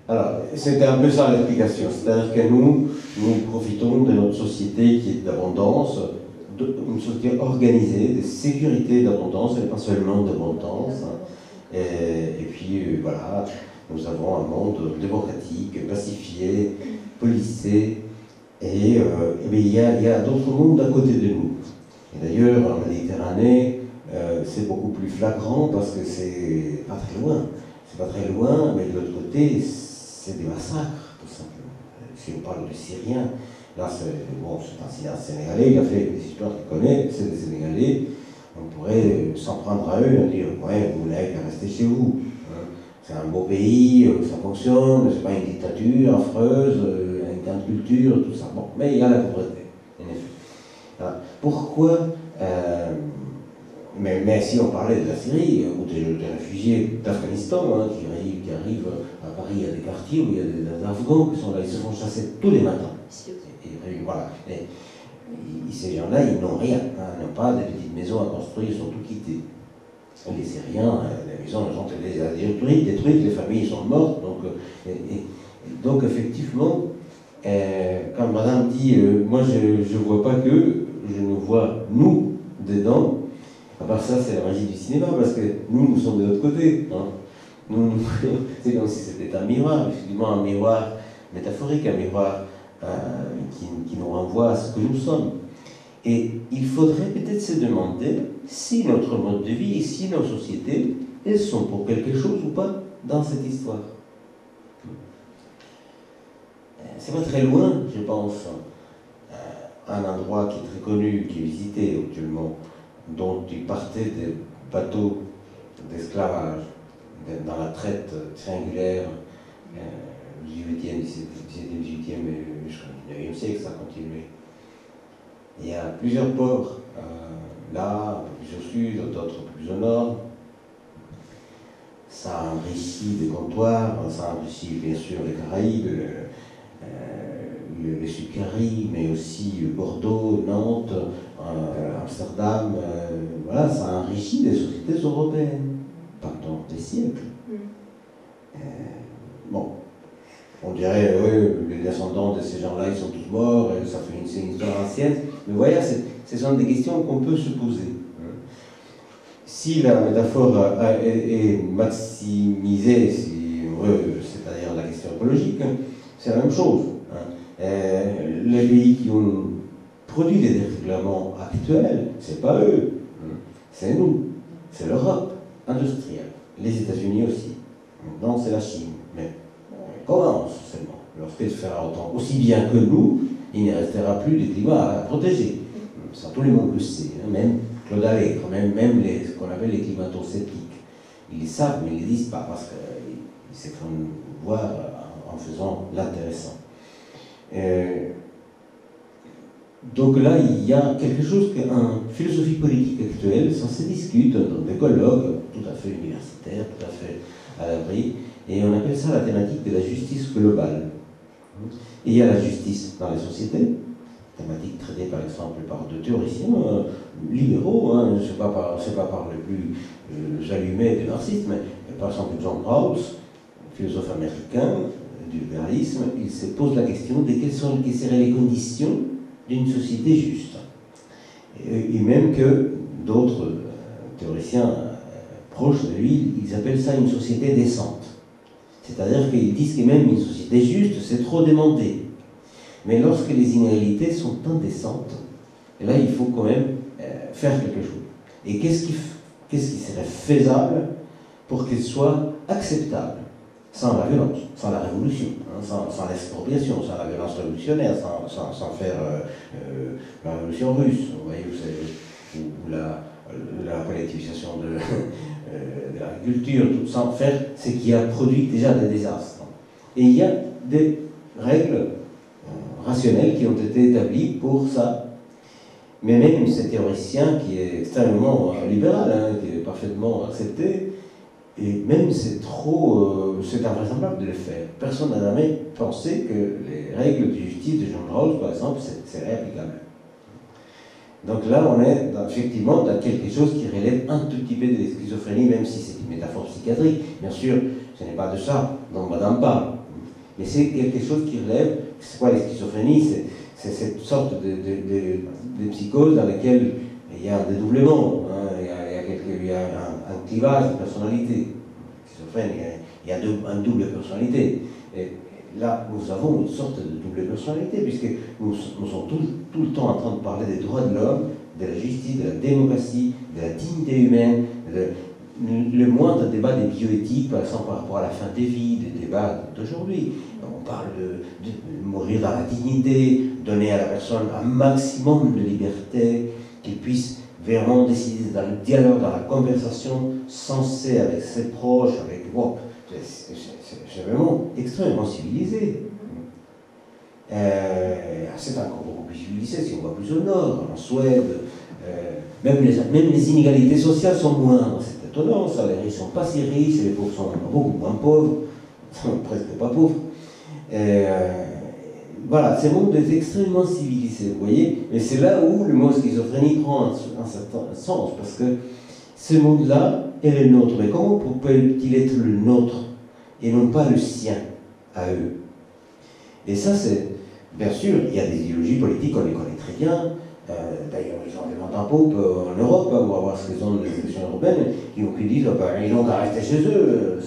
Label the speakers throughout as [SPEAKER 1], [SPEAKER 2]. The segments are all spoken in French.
[SPEAKER 1] Alors, c'était un peu ça l'explication. C'est-à-dire que nous profitons de notre société qui est d'abondance, une société organisée, de sécurité d'abondance, et pas seulement d'abondance. Et puis, voilà, nous avons un monde démocratique, pacifié, policé, et il y a d'autres mondes à côté de nous. Et d'ailleurs, en Méditerranée, c'est beaucoup plus flagrant parce que c'est pas très loin. C'est pas très loin, mais de l'autre côté, c'est des massacres, tout simplement. Si on parle de Syriens, là, c'est un Sénégalais, il a fait des histoires qu'il connaît, c'est des Sénégalais. On pourrait s'en prendre à eux et dire, ouais, vous n'avez qu'à rester chez vous. C'est un beau pays, ça fonctionne, c'est pas une dictature affreuse, une grande culture, tout ça. Bon, mais il y a la pauvreté, en effet. Alors, pourquoi mais si on parlait de la Syrie, ou des réfugiés d'Afghanistan, qui arrivent à Paris, il y a des quartiers où il y a des Afghans qui sont là, ils se font chasser tous les matins. Et voilà. Et ces gens-là, ils n'ont rien, ils n'ont pas des petites maisons à construire, ils sont tout quittés. Les Syriens, les maisons, elles ont été détruites, les familles sont mortes. Donc effectivement, quand madame dit, moi je ne vois pas que, je nous vois nous dedans. À part ça, c'est la magie du cinéma, parce que nous sommes de l'autre côté. Hein. C'est comme si c'était un miroir, effectivement un miroir métaphorique, un miroir qui nous renvoie à ce que nous sommes. Et il faudrait peut-être se demander si notre mode de vie et si nos sociétés, elles sont pour quelque chose ou pas dans cette histoire. C'est pas très loin, je pense, un endroit qui est très connu, qui est visité actuellement, dont ils partaient des bateaux d'esclavage dans la traite triangulaire du 18e, 18e et jusqu'au 19e siècle, ça a continué. Il y a plusieurs ports, là, plus au sud, d'autres plus au nord. Ça enrichit des comptoirs, ça enrichit bien sûr les Caraïbes, les Sucaries, mais aussi Bordeaux, Nantes, Amsterdam, voilà, ça enrichit les sociétés européennes pendant des siècles. Bon, on dirait, les descendants de ces gens-là, ils sont tous morts, ça fait une histoire ancienne, mais voyez, ce sont des questions qu'on peut se poser. Si la métaphore est maximisée, si on veut, c'est-à-dire la question écologique, c'est la même chose. Les pays qui ont produit les dérèglements actuels, c'est pas eux, c'est nous, c'est l'Europe industrielle, les États-Unis aussi. Maintenant, c'est la Chine, mais on commence seulement. Lorsqu'elle fera autant, aussi bien que nous, il ne restera plus de climat à protéger. Ça, tout le monde le sait, même Claude Allègre, même ce qu'on appelle les climato-sceptiques. Ils le savent, mais ils ne le disent pas parce qu'ils se font voir en faisant l'intéressant. Donc là, il y a quelque chose qu'en philosophie politique actuelle, ça se discute dans des colloques tout à fait universitaires, tout à fait à l'abri, et on appelle ça la thématique de la justice globale. Et il y a la justice dans les sociétés, thématique traitée par exemple par deux théoriciens libéraux, c'est pas par les plus allumés des marxistes, mais par exemple John Rawls, philosophe américain du libéralisme, il se pose la question de quelles seraient les conditions d'une société juste. Et même que d'autres théoriciens proches de lui, ils appellent ça une société décente. C'est-à-dire qu'ils disent que même une société juste, c'est trop demandé. Mais lorsque les inégalités sont indécentes, là, il faut quand même faire quelque chose. Et qu'est-ce qui serait faisable pour qu'il soit acceptable, sans la violence, sans la révolution, sans l'expropriation, sans la violence révolutionnaire, sans faire la révolution russe, vous voyez, ou la collectivisation de l'agriculture, sans faire ce qui a produit déjà des désastres. Et il y a des règles rationnelles qui ont été établies pour ça. Mais même ces théoriciens qui est extrêmement libéral, qui est parfaitement accepté, et même c'est invraisemblable de le faire. Personne n'a jamais pensé que les règles de justice de John Rawls, par exemple, seraient applicables. Donc là, on est effectivement dans quelque chose qui relève un tout petit peu de la schizophrénie, même si c'est une métaphore psychiatrique. Bien sûr, ce n'est pas de ça dont Madame parle. mais c'est quelque chose qui relève, c'est quoi la schizophrénie? C'est cette sorte de psychose dans laquelle il y a un dédoublement, hein, il y a un clivage de personnalité. Schizophrène, il y a une double personnalité. Et là, nous avons une sorte de double personnalité, puisque nous sommes tout le temps en train de parler des droits de l'homme, de la justice, de la démocratie, de la dignité humaine, le moindre débat des bioéthiques, par exemple, par rapport à la fin des vies, des débats d'aujourd'hui. On parle de mourir dans la dignité, donner à la personne un maximum de liberté, qu'il puisse vraiment décider dans le dialogue, dans la conversation sensée avec ses proches, avec... Bon, c'est vraiment extrêmement civilisé. C'est encore beaucoup plus civilisé si on va plus au nord, en Suède. Même les inégalités sociales sont moindres. C'est étonnant, ça. Les riches ne sont pas si riches, les pauvres sont beaucoup moins pauvres, sont presque pas pauvres. Voilà, ce monde est extrêmement civilisé, vous voyez, et c'est là où le mot schizophrénie prend un certain sens, parce que ce monde-là est le nôtre, mais comment peut-il être le nôtre et non pas le sien à eux? Et ça, c'est, bien sûr, il y a des idéologies politiques, on les connaît très bien. D'ailleurs, ils ont des mandats Pope en Europe, on va voir ce qu'ils ont dans les élections européennes, qui disent ils n'ont qu'à rester chez eux,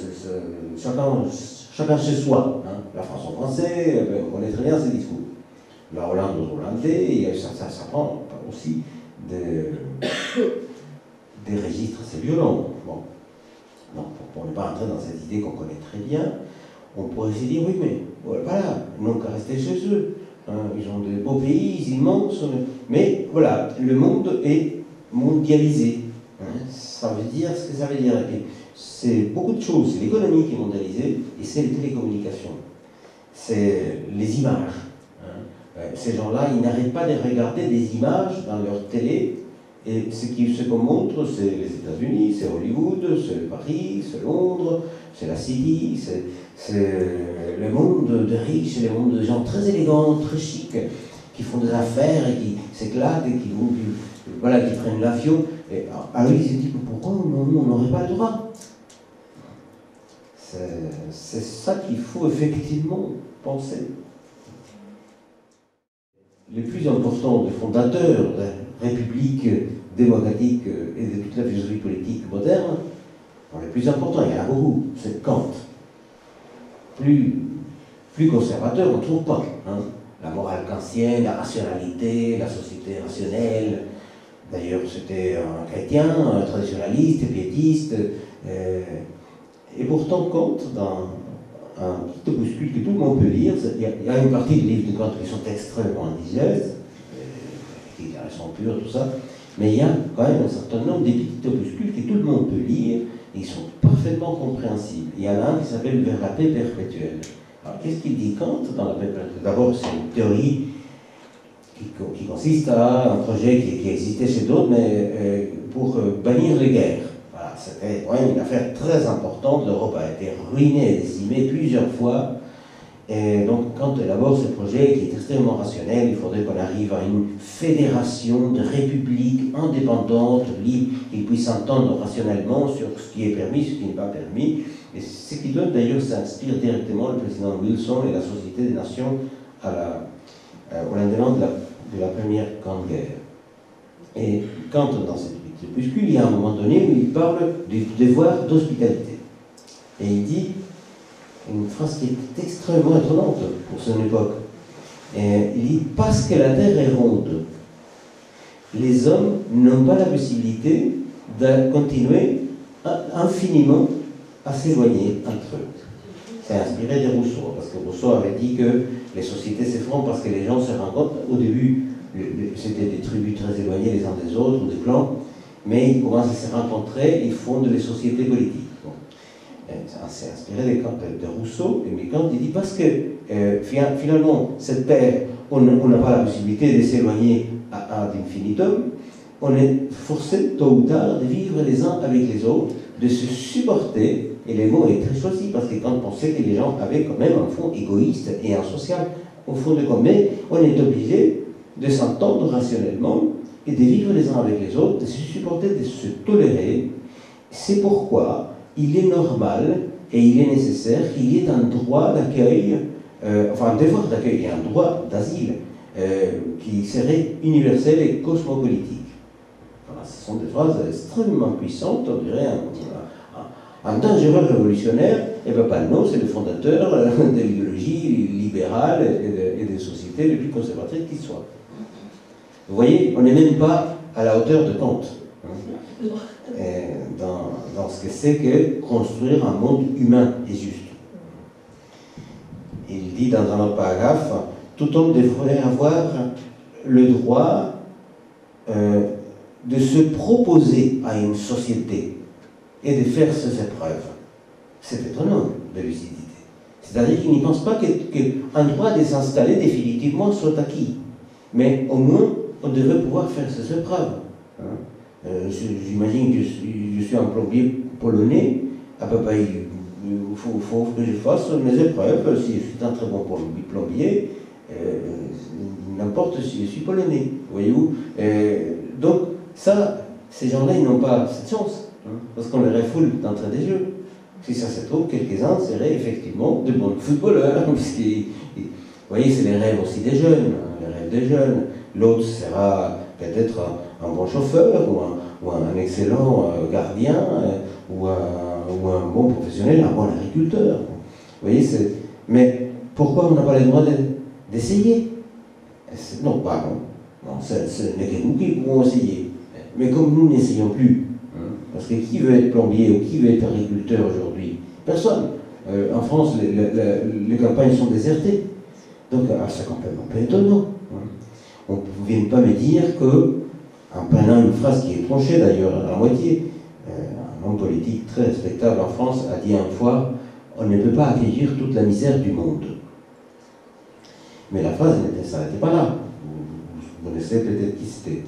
[SPEAKER 1] chacun chez soi. Hein. La France en français, on connaît très bien ces discours. La Hollande aux Hollandais, et ça prend aussi des registres assez violents. Bon. Donc, pour ne pas entrer dans cette idée qu'on connaît très bien, on pourrait se dire oui, mais voilà, ils n'ont qu'à rester chez eux. Hein, ils ont des beaux pays, ils immenses, mais voilà, le monde est mondialisé. Hein, ça veut dire ce que ça veut dire. C'est beaucoup de choses. C'est l'économie qui est mondialisée et c'est les télécommunications. C'est les images. Hein. Ces gens-là, ils n'arrêtent pas de regarder des images dans leur télé. Et ce qu'on montre, c'est les États-Unis, c'est Hollywood, c'est Paris, c'est Londres, c'est la City, c'est le monde de riches, c'est le monde de gens très élégants, très chics, qui font des affaires et qui s'éclatent et qui prennent l'avion. Alors ils se disent, pourquoi on n'aurait pas le droit? C'est ça qu'il faut effectivement penser. Les plus importants des fondateurs de la République démocratique et de toute la philosophie politique moderne, les plus importants, il y en a beaucoup, c'est Kant. Plus conservateur, on ne trouve pas. Hein. La morale kantienne, la rationalité, la société rationnelle. D'ailleurs, c'était un chrétien, un traditionnaliste, piétiste. Et pourtant, Kant, dans un petit opuscule que tout le monde peut lire, il y a une partie des livres de Kant qui sont extrêmement indigènes, qui sont purs, tout ça, mais il y a quand même un certain nombre de petits opuscules que tout le monde peut lire, et ils sont parfaitement compréhensibles. Il y en a un qui s'appelle Vers la paix perpétuelle. Alors, qu'est-ce qu'il dit Kant dans la paix perpétuelle? D'abord, c'est une théorie qui consiste à un projet qui existait chez d'autres, mais pour bannir les guerres. Voilà, c'était une affaire très importante. L'Europe a été ruinée et décimée plusieurs fois. Et donc, quand on élabore ce projet qui est extrêmement rationnel, il faudrait qu'on arrive à une fédération de républiques indépendantes, libres, qui puissent s'entendre rationnellement sur ce qui est permis, ce qui n'est pas permis. Et ce qui donne d'ailleurs s'inspire directement le président Wilson et la Société des Nations au lendemain de la Première Grande Guerre. Et quand dans cette petite opuscule, il y a un moment donné où il parle du devoir d'hospitalité. Et il dit une phrase qui est extrêmement étonnante pour son époque. Et il dit, parce que la Terre est ronde, les hommes n'ont pas la possibilité de continuer infiniment à s'éloigner entre eux. C'est inspiré de Rousseau, parce que Rousseau avait dit que les sociétés s'effondrent parce que les gens se rencontrent. Au début, c'était des tribus très éloignées les uns des autres, ou des clans, mais ils commencent à se rencontrer, ils fondent les sociétés politiques. Bon. C'est inspiré de Rousseau, mais Kant il dit parce que finalement, cette terre, on n'a pas la possibilité de s'éloigner ad infinitum, on est forcé tôt ou tard de vivre les uns avec les autres, de se supporter, et le mot est très choisi parce que Kant pensait que les gens avaient quand même un fond égoïste et insocial au fond de quoi, mais on est obligé de s'entendre rationnellement et de vivre les uns avec les autres, de se supporter, de se tolérer. C'est pourquoi il est normal et il est nécessaire qu'il y ait un droit d'accueil enfin un devoir d'accueil et un droit d'asile qui serait universel et cosmopolitique. Voilà, ce sont des phrases extrêmement puissantes, on dirait un dangereux révolutionnaire. Et bien pas non, c'est le fondateur de l'idéologie libérale et des sociétés les plus conservatrices qui soient. Vous voyez, on n'est même pas à la hauteur de Kant dans ce que c'est que construire un monde humain et juste. Il dit dans un autre paragraphe, tout homme devrait avoir le droit de se proposer à une société et de faire ses épreuves. C'est étonnant de lucidité. C'est-à-dire qu'il n'y pense pas qu'un droit de s'installer définitivement soit acquis. Mais au moins, on devrait pouvoir faire ses épreuves. J'imagine que je suis un plombier polonais. Ah ben, il faut que je fasse mes épreuves. Si je suis un très bon plombier, n'importe si je suis polonais. Voyez-vous. Donc, ça, ces gens-là, ils n'ont pas cette chance. Parce qu'on les refoule d'entrée des jeux. Si ça se trouve, quelques-uns seraient effectivement de bons footballeurs. Vous voyez, c'est les rêves aussi des jeunes. Les rêves des jeunes. L'autre sera peut-être un bon chauffeur ou un excellent gardien ou un bon professionnel, un bon agriculteur. Vous voyez, mais pourquoi on n'a pas le droit d'essayer? Non, pardon. Non, ce n'est que nous qui pouvons essayer. Mais comme nous n'essayons plus, parce que qui veut être plombier ou qui veut être agriculteur aujourd'hui? Personne. En France, les campagnes sont désertées. Donc, c'est complètement pas étonnant. On ne vient pas me dire que, en prenant une phrase qui est tranchée d'ailleurs à la moitié, un homme politique très respectable en France a dit une fois, on ne peut pas accueillir toute la misère du monde. Mais la phrase ne s'arrêtait pas là. Vous connaissez peut-être qui c'était.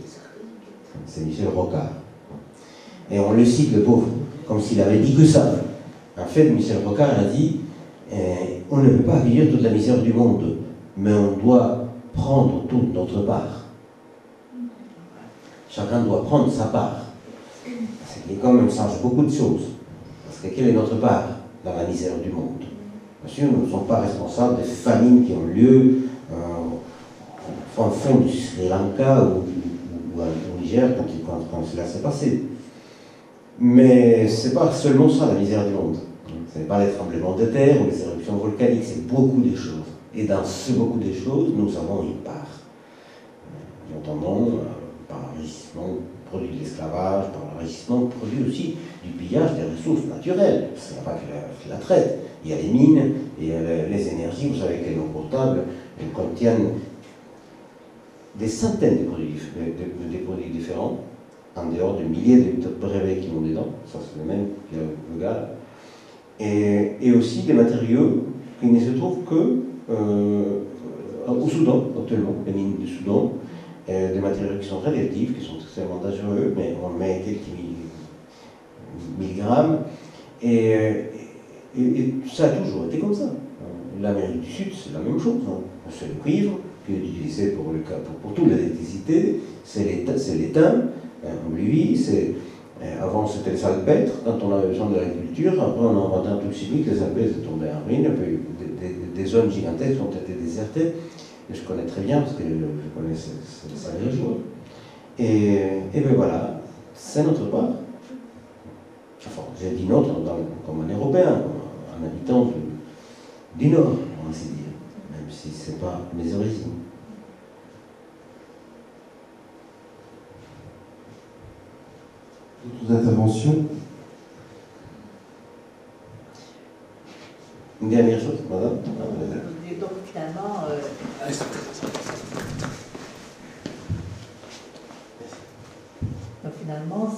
[SPEAKER 1] C'est Michel Rocard. Et on le cite, le pauvre, comme s'il avait dit que ça. En fait, Michel Rocard a dit, on ne peut pas accueillir toute la misère du monde, mais on doit prendre toute notre part. Chacun doit prendre sa part. Ce qui quand même change beaucoup de choses. Parce que quelle est notre part dans la misère du monde? Bien sûr, nous ne sommes pas responsables des famines qui ont lieu au fond du Sri Lanka ou au Niger quand cela s'est passé. Mais ce n'est pas seulement ça la misère du monde. Ce n'est pas les tremblements de terre ou les éruptions volcaniques, c'est beaucoup de choses. Et dans ce beaucoup de choses, nous avons une part. Notamment par l'enrichissement produit de l'esclavage, par l'enrichissement produit aussi du pillage des ressources naturelles. Parce qu'il n'y a pas que la traite. Il y a les mines, il y a les énergies. Vous savez que les eaux potables contiennent des centaines de produits différents, en dehors de milliers de brevets qui vont dedans. Ça, c'est le même que le gars. Et aussi des matériaux qui ne se trouvent que au Soudan, actuellement, les mines du Soudan, des matériaux qui sont radioactifs, qui sont extrêmement dangereux, mais on met quelques milligrammes, et ça a toujours été comme ça. L'Amérique du Sud, c'est la même chose. C'est le cuivre, qui est utilisé pour toute l'électricité, c'est l'étain, lui, avant c'était le salpêtre, quand on avait besoin de l'agriculture, après on a inventé un truc chimique, les salpêtres sont tombés en ruine, des zones gigantesques ont été désertées, et je connais très bien parce que je connais ces régions. Et bien voilà, c'est notre part. Enfin, j'ai dit notre comme un Européen, comme un habitant du Nord, on va ainsi dire, même si ce n'est pas mes origines.
[SPEAKER 2] D'autres interventions?
[SPEAKER 1] Une dernière chose, madame.
[SPEAKER 3] Donc finalement,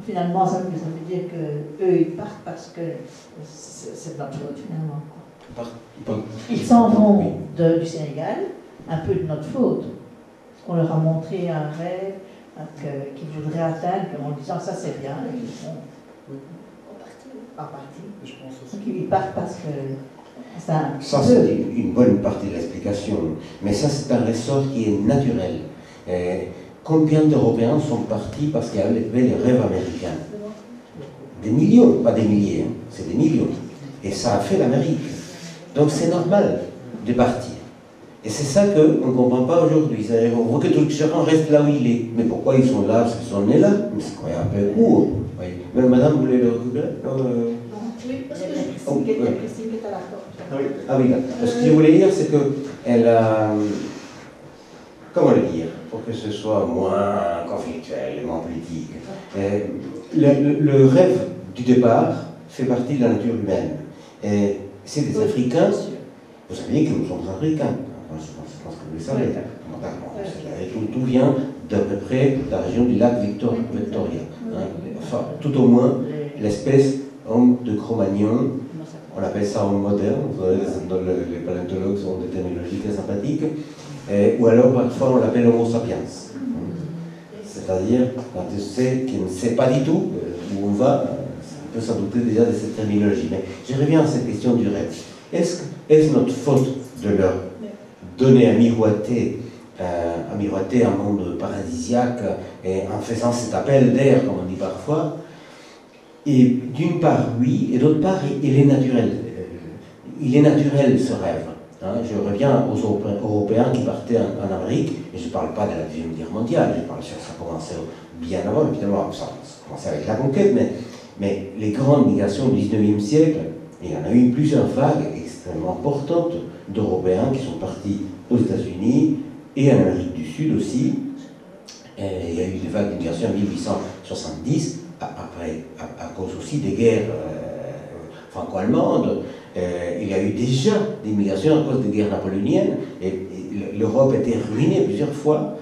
[SPEAKER 3] finalement, ça veut dire qu'eux, ils partent parce que c'est de notre faute, finalement. Ils s'en vont du Sénégal, un peu de notre faute. Parce qu'on leur a montré un rêve qu'ils voudraient atteindre, en disant ça c'est bien, et ils sont en partie. Donc ils partent parce que
[SPEAKER 1] ça c'est une bonne partie de l'explication, mais ça c'est un ressort qui est naturel. Combien d'Européens sont partis parce qu'il y avait les rêves américains? Des millions, pas des milliers, c'est des millions. Et ça a fait l'Amérique. Donc c'est normal de partir. Et c'est ça qu'on ne comprend pas aujourd'hui. On voit que tout chacun reste là où il est. Mais pourquoi ils sont là? Parce qu'ils sont nés là. Mais c'est quand même un peu court. Oui. Mais madame, vous voulez le récupérer?
[SPEAKER 3] Oui, parce que il y a Christine qui est à la porte.
[SPEAKER 1] Ah oui, ce que je voulais dire, c'est qu'elle a... Comment le dire? Pour que ce soit moins conflictuel, moins politique. Le rêve du départ fait partie de la nature humaine. Et c'est des Africains. Vous savez que nous sommes Africains. Je pense que vous le savez. Tout vient d'à peu près de la région du lac Victoria. Enfin, tout au moins, l'espèce homme de Cro-Magnon, on appelle ça homme moderne, les paléontologues ont des terminologies très sympathiques, ou alors parfois on l'appelle homo sapiens. C'est-à-dire, quand on sait qu'il ne sait pas du tout où on va, on peut s'en douter déjà de cette terminologie. Mais je reviens à cette question du rêve. Est-ce notre faute de leur donner à miroiter un monde paradisiaque et en faisant cet appel d'air, comme on dit parfois? Et d'une part, oui, et d'autre part, il est naturel. Il est naturel, ce rêve. Je reviens aux Européens qui partaient en Amérique, et je ne parle pas de la Deuxième Guerre mondiale, je parle que ça commençait bien avant, évidemment, ça commençait avec la conquête, mais les grandes migrations du XIXe siècle, il y en a eu plusieurs vagues extrêmement importantes d'Européens qui sont partis aux États-Unis et en Amérique du Sud aussi. Et il y a eu des vagues d'immigration en 1870, à cause aussi des guerres franco-allemandes. Il y a eu déjà des migrations à cause des guerres napoléoniennes, et l'Europe a été ruinée plusieurs fois,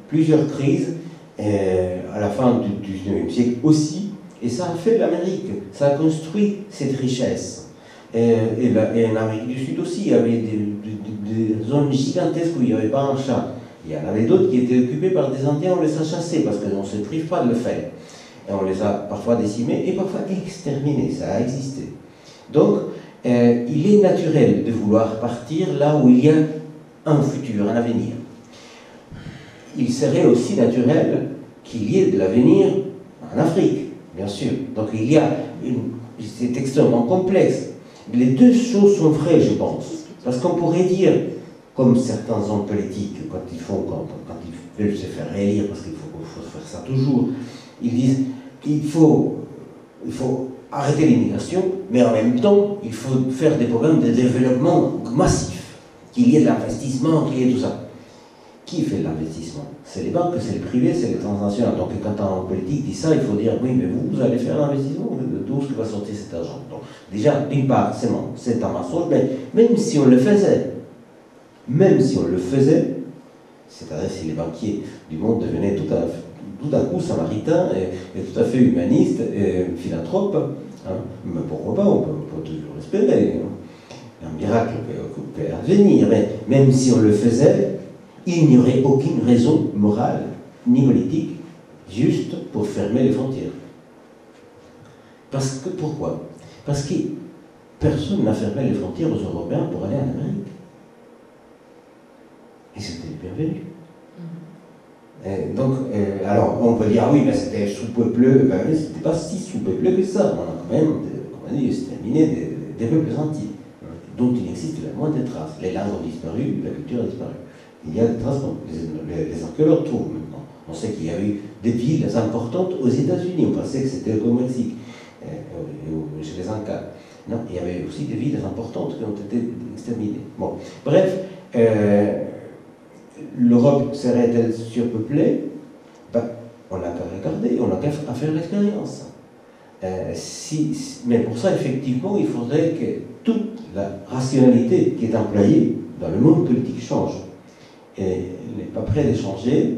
[SPEAKER 1] plusieurs crises, à la fin du XIXe siècle aussi, et ça a fait de l'Amérique, ça a construit cette richesse. Et en Amérique du Sud aussi, il y avait des zones gigantesques où il n'y avait pas un chat. Il y en avait d'autres qui étaient occupées par des Indiens, on les a chassés parce qu'on ne se prive pas de le faire. Et on les a parfois décimés et parfois exterminés, ça a existé. Donc, il est naturel de vouloir partir là où il y a un futur, un avenir. Il serait aussi naturel qu'il y ait de l'avenir en Afrique, bien sûr. Donc c'est extrêmement complexe. Les deux choses sont vraies, je pense. Parce qu'on pourrait dire, comme certains hommes politiques, quand ils veulent se faire réélire, parce qu'il faut faire ça toujours, ils disent il faut arrêter l'immigration, mais en même temps, il faut faire des programmes de développement massif, qu'il y ait de l'investissement, qu'il y ait tout ça. Qui fait de l'investissement? C'est les banques, c'est le privé, c'est les transnationales. Donc quand un politique dit ça, il faut dire oui, mais vous allez faire l'investissement, d'où est-ce que va sortir cet argent? Donc déjà, d'une part, c'est un mensonge, mais même si on le faisait, c'est-à-dire si les banquiers du monde devenaient tout d'un coup samaritains et tout à fait humanistes et philanthropes, mais pourquoi pas, on peut toujours espérer. Un miracle peut advenir, mais même si on le faisait, il n'y aurait aucune raison morale ni politique juste pour fermer les frontières. Pourquoi? Parce que personne n'a fermé les frontières aux Européens pour aller en Amérique. Et c'était bienvenu. Donc, alors, on peut dire, oui, mais c'était sous-peuplé. Ben oui, c'était pas si sous-peuplé que ça. On a quand même, comme on dit, exterminé des peuples entiers, dont il n'existe la moindre trace. Les langues ont disparu, la culture a disparu. Il y a des traces, les archéologues trouvent maintenant. On sait qu'il y a eu des villes importantes aux États-Unis. On pensait que c'était au Mexique, chez les Incas. Non, il y avait aussi des villes importantes qui ont été exterminées. Bon, bref, l'Europe serait-elle surpeuplée? On n'a qu'à regarder, on n'a qu'à faire l'expérience. Mais pour ça, effectivement, il faudrait que toute la rationalité qui est employée dans le monde politique change. Et elle n'est pas prêt de changer.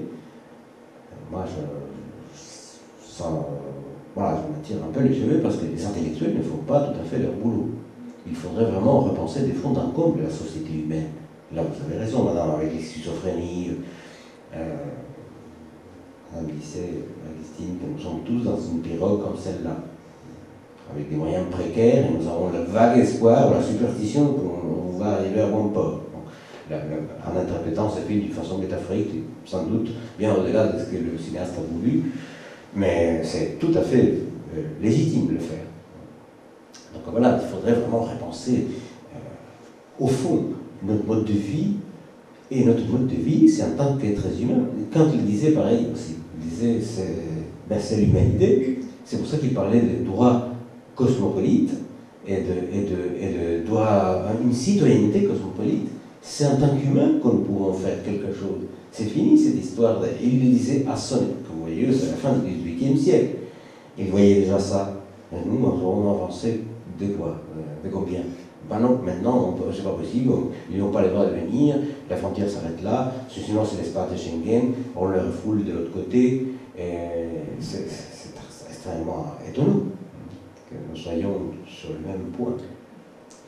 [SPEAKER 1] Moi, je me tire un peu les cheveux parce que les intellectuels ne font pas tout à fait leur boulot. Il faudrait vraiment repenser des fonds d'un comble la société humaine. Là, vous avez raison, madame, avec les schizophrénies. Madame disait, Christine, que nous sommes tous dans une pirogue comme celle-là, avec des moyens précaires, et nous avons le vague espoir, la superstition qu'on va arriver à bon port. En interprétant ce film d'une façon métaphorique, sans doute bien au-delà de ce que le cinéaste a voulu, mais c'est tout à fait légitime de le faire. Donc voilà, il faudrait vraiment repenser au fond, notre mode de vie, et notre mode de vie, c'est en tant qu'être humain. Quand il disait pareil aussi, il disait c'est l'humanité, c'est pour ça qu'il parlait de droits cosmopolites et de droits, une citoyenneté cosmopolite. C'est en tant qu'humain que nous pouvons faire quelque chose. C'est fini cette histoire. Il le disait à son époque. Vous voyez, c'est la fin du XVIIIe siècle. Il voyait déjà ça. Et nous, nous avons avancé de quoi? De combien? Ben non, maintenant, c'est pas possible, ils n'ont pas le droit de venir, la frontière s'arrête là, sinon c'est l'espace de Schengen, on le refoule de l'autre côté, et c'est extrêmement étonnant que nous soyons sur le même point.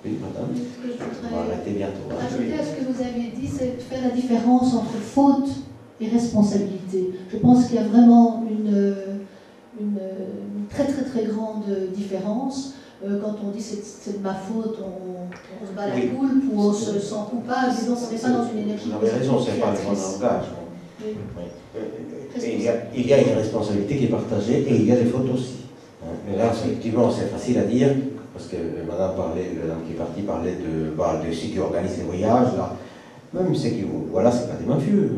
[SPEAKER 1] Oui, madame, on va arrêter bientôt.
[SPEAKER 2] Ajouter à ce que vous aviez dit, c'est de faire la différence entre faute et responsabilité. Je pense qu'il y a vraiment une très très très grande différence. Quand on dit c'est de ma faute, on se bat la coulpe ou on se sent coupable, disons, on n'est pas dans une énergie.
[SPEAKER 1] Vous avez raison, c'est pas le bon langage. Oui. Il y a une responsabilité qui est partagée et il y a des fautes aussi. Mais là, effectivement, c'est facile à dire, parce que madame qui est partie parlait de ceux qui organisent les voyages, là. Même ceux qui, voilà, c'est pas des mafieux.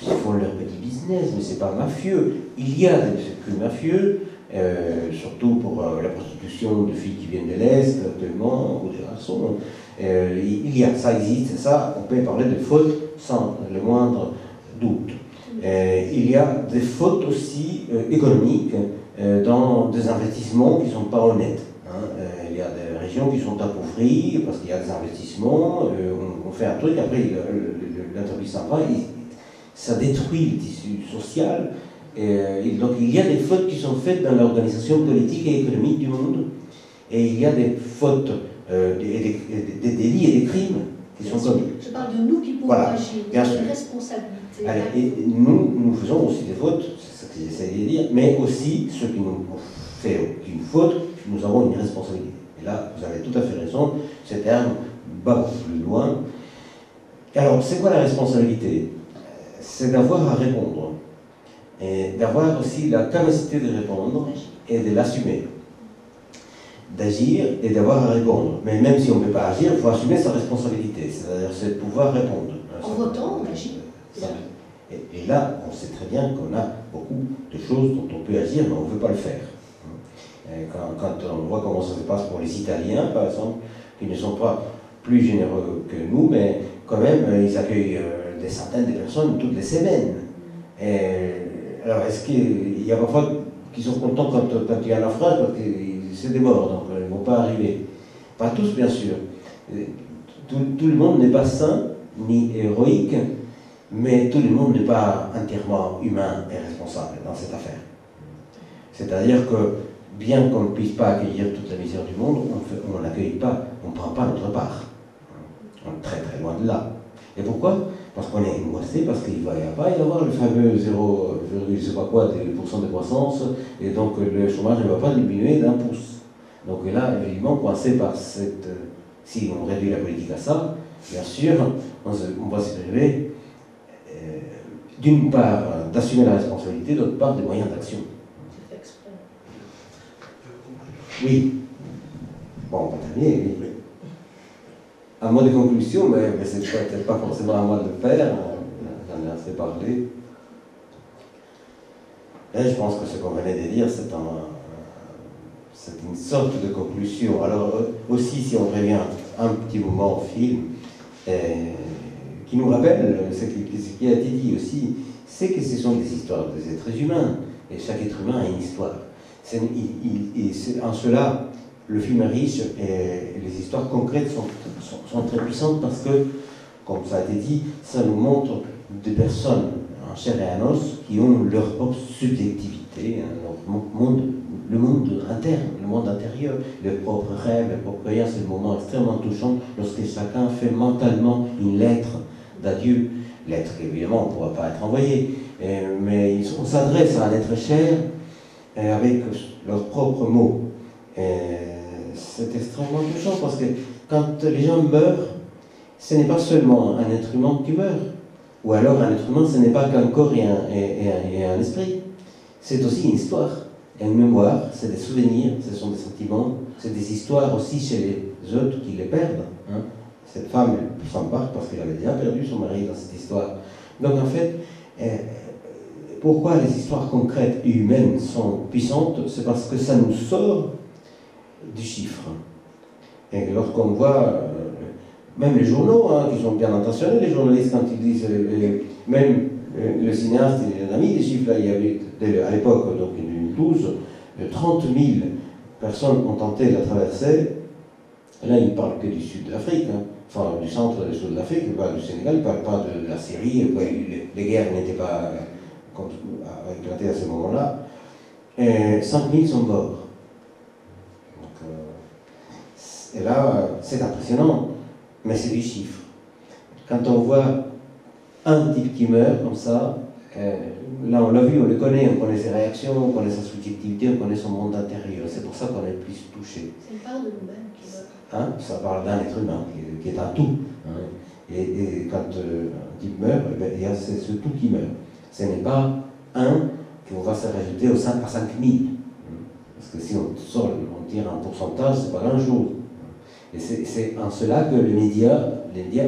[SPEAKER 1] Ils font leur petit business, mais c'est pas mafieux. Il y a des circuits mafieux, surtout pour la prostitution de filles qui viennent de l'Est, actuellement, ou des garçons. Ça existe, ça, on peut parler de fautes sans le moindre doute. Il y a des fautes aussi économiques dans des investissements qui ne sont pas honnêtes. Il y a des régions qui sont appauvries parce qu'il y a des investissements, on fait un truc, après l'entreprise s'en va, ça détruit le tissu social. Donc il y a des fautes qui sont faites dans l'organisation politique et économique du monde, et il y a des fautes, des délits et des crimes qui sont commis.
[SPEAKER 2] Je parle de nous qui pouvons agir, de responsabilité.
[SPEAKER 1] Allez, et nous faisons aussi des fautes, c'est ce que j'essaie de dire, mais aussi ceux qui nous ont fait une faute, nous avons une responsabilité. Et là, vous avez tout à fait raison, ce terme va beaucoup plus loin. Alors, c'est quoi la responsabilité? C'est d'avoir à répondre. Et d'avoir aussi la capacité de répondre et de l'assumer. D'agir et d'avoir à répondre. Mais même si on ne peut pas agir, il faut assumer sa responsabilité. C'est-à-dire, c'est de pouvoir répondre.
[SPEAKER 2] En votant, on agit.
[SPEAKER 1] Et là, on sait très bien qu'on a beaucoup de choses dont on peut agir, mais on ne veut pas le faire. Et quand on voit comment ça se passe pour les Italiens, par exemple, qui ne sont pas plus généreux que nous, mais quand même, ils accueillent des centaines de personnes toutes les semaines. Alors, est-ce qu'il y a parfois qui sont contents quand il y a un naufrage, parce que c'est des morts, donc ils ne vont pas arriver. Pas tous, bien sûr. Tout le monde n'est pas saint, ni héroïque, mais tout le monde n'est pas entièrement humain et responsable dans cette affaire. C'est-à-dire que, bien qu'on ne puisse pas accueillir toute la misère du monde, on n'accueille pas, on ne prend pas notre part. On est très très loin de là. Et pourquoi? Parce qu'on est angoissé, parce qu'il va pas y avoir le fameux 0, je sais pas quoi, des % de croissance, et donc le chômage ne va pas diminuer d'1 pouce. Donc là, évidemment, coincé par cette... Si on réduit la politique à ça, bien sûr, on va se priver, d'une part, d'assumer la responsabilité, d'autre part, des moyens d'action. Oui. Bon, on va terminer, oui. Un mot de conclusion, mais c'est peut-être pas forcément à moi de le faire, j'en ai assez parlé. Et je pense que ce qu'on venait de dire, c'est une sorte de conclusion. Alors, aussi, si on revient un petit moment au film, qui nous rappelle ce qui a été dit aussi, c'est que ce sont des histoires des êtres humains, et chaque être humain a une histoire. En cela, le film est riche et les histoires concrètes sont très puissantes parce que, comme ça a été dit, ça nous montre des personnes en chair et en os qui ont leur propre subjectivité, leur monde, le monde interne, le monde intérieur, leurs propres rêves, leurs propres rien. C'est un moment extrêmement touchant lorsque chacun fait mentalement une lettre d'adieu. Lettre qu'évidemment on ne pourra pas être envoyée, mais on s'adresse à un être cher avec leurs propres mots. C'est extrêmement touchant parce que quand les gens meurent, ce n'est pas seulement un être humain qui meurt, ou alors un être humain, ce n'est pas qu'un corps et un esprit, c'est aussi une histoire, une mémoire, c'est des souvenirs, ce sont des sentiments, c'est des histoires aussi chez les autres qui les perdent. cette femme s'embarque parce qu'elle avait déjà perdu son mari dans cette histoire. Donc en fait, pourquoi les histoires concrètes et humaines sont puissantes? C'est parce que ça nous sort du chiffre. Et lorsqu'on voit, même les journaux, hein, qui sont bien intentionnés, les journalistes, quand ils disent, même le cinéaste, il a mis des chiffres, là, il y avait, à l'époque, donc en 2012, 30 000 personnes ont tenté de la traverser. Là, il ne parle que du sud de l'Afrique, hein. Enfin du centre et du sud de l'Afrique, il parle du Sénégal, il ne parle pas de la Syrie, les guerres n'étaient pas éclatées à ce moment-là. 5 000 sont morts. Donc, et là, c'est impressionnant, mais c'est du chiffre. Quand on voit un type qui meurt comme ça, là on l'a vu, on le connaît, on connaît ses réactions, on connaît sa subjectivité, on connaît son monde intérieur. C'est pour ça qu'on est plus touché.
[SPEAKER 2] C'est une part de nous-mêmes qui meurt.
[SPEAKER 1] Hein, ça parle d'un être humain qui est un tout. Hein. Et quand un type meurt, il y a ce tout qui meurt. Ce n'est pas un qui va se rajouter à 5 000. Parce que si on tire un pourcentage, c'est pas grand-chose. Et c'est en cela que les médias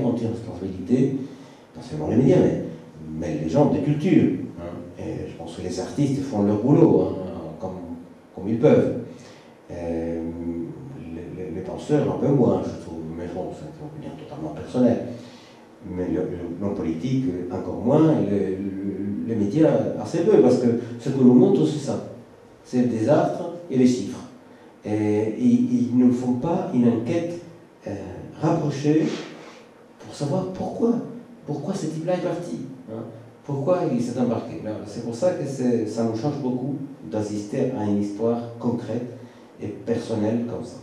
[SPEAKER 1] ont une responsabilité, pas seulement les médias, mais les gens de culture. Hein. Et je pense que les artistes font leur boulot, hein, comme ils peuvent. Les penseurs un peu moins, je trouve, mais bon, c'est une opinion totalement personnelle. Mais l'homme politique encore moins, et les médias assez peu, parce que ce que nous montre, c'est ça. C'est le désastre et les chiffres. Et ils ne font pas une enquête rapprochée pour savoir pourquoi ce type-là est parti. Hein, pourquoi il s'est embarqué. C'est pour ça que ça nous change beaucoup d'assister à une histoire concrète et personnelle comme ça.